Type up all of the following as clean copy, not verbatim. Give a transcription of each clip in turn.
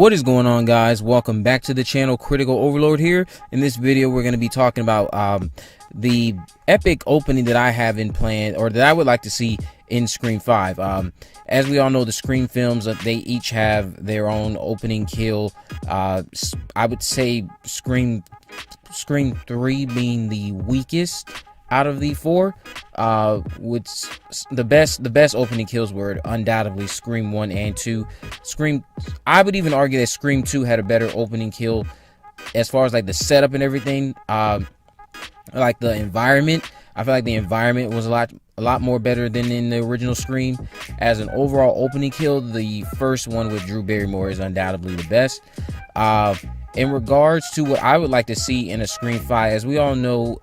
What is going on, guys? Welcome back to the channel. Critical Overlord here. In this video we're going to be talking about the epic opening that I have in plan, or that I would like to see in Scream 5. As we all know, the Scream films, they each have their own opening kill. I would say Scream 3 being the weakest out of the four. With the best opening kills were undoubtedly Scream 1 and 2. I would even argue that Scream 2 had a better opening kill as far as like the setup and everything. Like the environment, I feel like the environment was a lot more better than in the original Scream. As an overall opening kill, the first one with Drew Barrymore is undoubtedly the best. In regards to what I would like to see in a Scream 5, as we all know,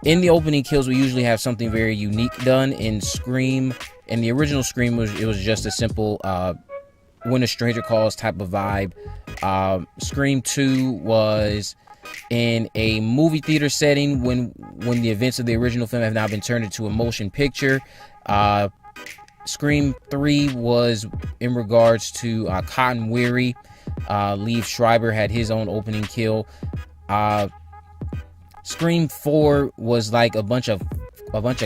in the opening kills we usually have something very unique done. In the original Scream, it was just a simple when a stranger calls type of vibe. Scream 2 was in a movie theater setting when the events of the original film have now been turned into a motion picture. Scream 3 was in regards to Cotton Weary. Liev Schreiber had his own opening kill. Scream 4 was like a bunch of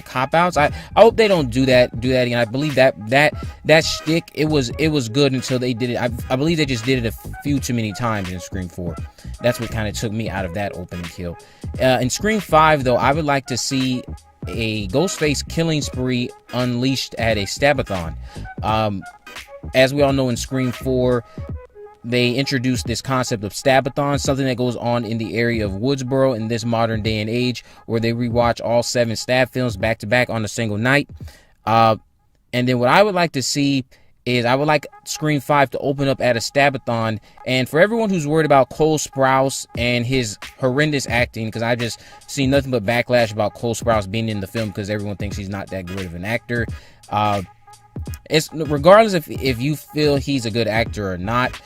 cop-outs. I hope they don't do that again. I believe that shtick, it was good until they did it. I believe they just did it a few too many times in Scream 4. That's what kind of took me out of that opening kill. In Scream 5, though, I would like to see a Ghostface killing spree unleashed at a Stabathon. As we all know, in Scream 4, they introduced this concept of Stabathon, something that goes on in the area of Woodsboro in this modern day and age, where they rewatch all 7 Stab films back to back on a single night. And then what I would like to see is, I would like Scream 5 to open up at a Stabathon. And for everyone who's worried about Cole Sprouse and his horrendous acting, because I just see nothing but backlash about Cole Sprouse being in the film because everyone thinks he's not that good of an actor. It's regardless if you feel he's a good actor or not.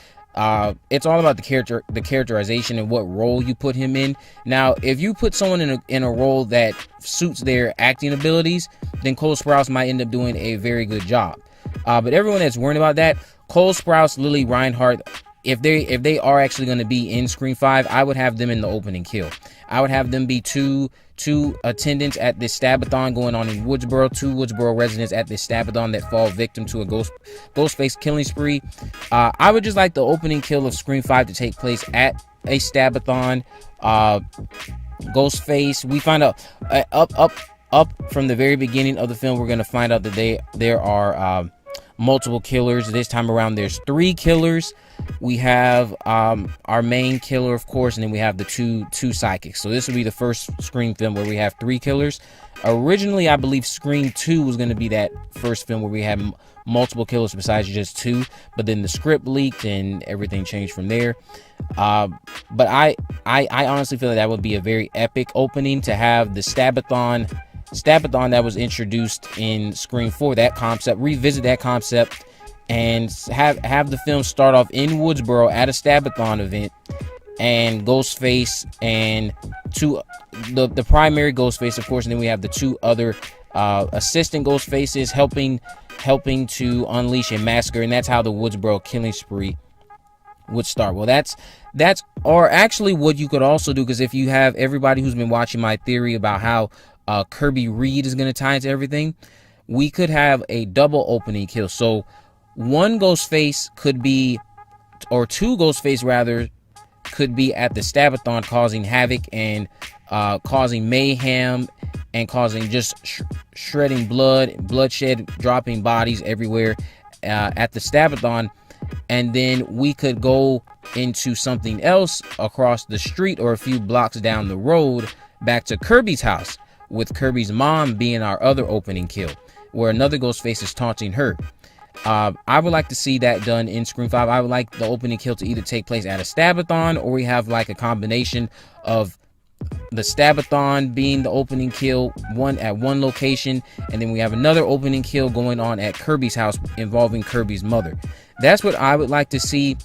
It's all about the characterization and what role you put him in. Now, if you put someone in a role that suits their acting abilities, then Cole Sprouse might end up doing a very good job. But everyone that's worried about that, Cole Sprouse, Lily Reinhart, if they are actually going to be in Scream 5, I would have them in the opening kill. I would have them be two attendants at this Stabathon going on in Woodsboro, 2 Woodsboro residents at this Stabathon that fall victim to a Ghostface killing spree. I would just like the opening kill of Scream 5 to take place at a Stabathon. Ghostface, we find out up from the very beginning of the film, we're going to find out that there are multiple killers. This time around there's 3 killers. We have our main killer, of course, and then we have the two psychics. So this will be the first Scream film where we have 3 killers. Originally, I believe Scream 2 was going to be that first film where we have multiple killers besides just 2, but then the script leaked and everything changed from there. But I honestly feel that would be a very epic opening to have the Stabathon that was introduced in Scream 4, that concept, revisit that concept, and have the film start off in Woodsboro at a Stabathon event, and Ghostface and the primary Ghostface, of course, and then we have the 2 other assistant Ghostfaces helping to unleash a massacre, and that's how the Woodsboro killing spree would start. Well, that's or actually what you could also do, because if you have everybody who's been watching my theory about how Kirby Reed is going to tie into everything, we could have a double opening kill. So 1 Ghostface could be, or 2 Ghostface rather, could be at the Stabathon causing havoc and causing mayhem and causing just shredding bloodshed, dropping bodies everywhere at the Stabathon. And then we could go into something else across the street or a few blocks down the road back to Kirby's house, with Kirby's mom being our other opening kill, where another Ghostface is taunting her. I would like to see that done in Scream 5. I would like the opening kill to either take place at a Stabathon, or we have like a combination of the Stabathon being the opening kill at one location, and then we have another opening kill going on at Kirby's house involving Kirby's mother. That's what I would like to see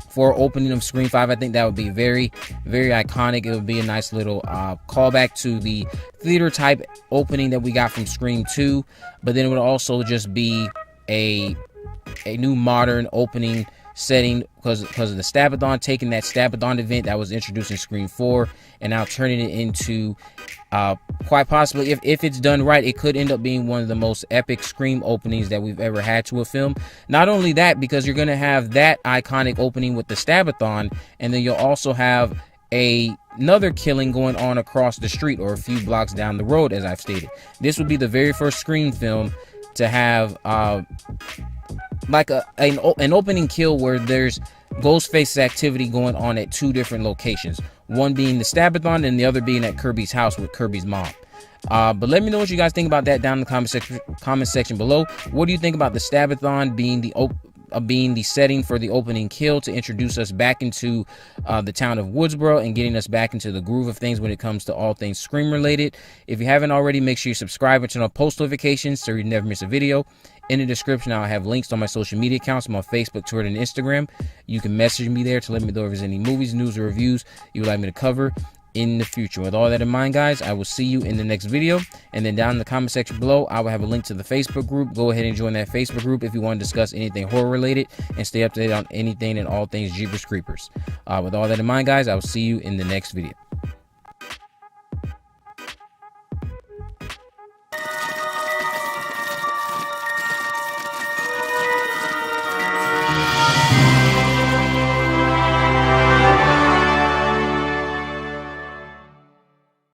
for opening of Scream 5. I think that would be very, very iconic. It would be a nice little callback to the theater type opening that we got from Scream 2, but then it would also just be a new modern opening setting because of the Stabathon, taking that Stabathon event that was introduced in Scream 4 and now turning it into quite possibly, if it's done right, it could end up being one of the most epic Scream openings that we've ever had to a film. Not only that, because you're going to have that iconic opening with the Stabathon, and then you'll also have another killing going on across the street or a few blocks down the road, as I've stated. This would be the very first Scream film to have like an opening kill where there's Ghostface activity going on at two different locations, one being the Stabathon and the other being at Kirby's house with Kirby's mom. But let me know what you guys think about that down in the comment section below. What do you think about the Stabathon being the setting for the opening kill to introduce us back into the town of Woodsboro and getting us back into the groove of things when it comes to all things Scream related? If you haven't already, make sure you subscribe and turn on post notifications so you never miss a video. In the description, I'll have links to my social media accounts. I'm on Facebook, Twitter, and Instagram. You can message me there to let me know if there's any movies, news, or reviews you would like me to cover in the future. With all that in mind, guys, I will see you in the next video. And then down in the comment section below, I will have a link to the Facebook group. Go ahead and join that Facebook group if you want to discuss anything horror related and stay up to date on anything and all things Jeepers Creepers. With all that in mind, guys, I will see you in the next video.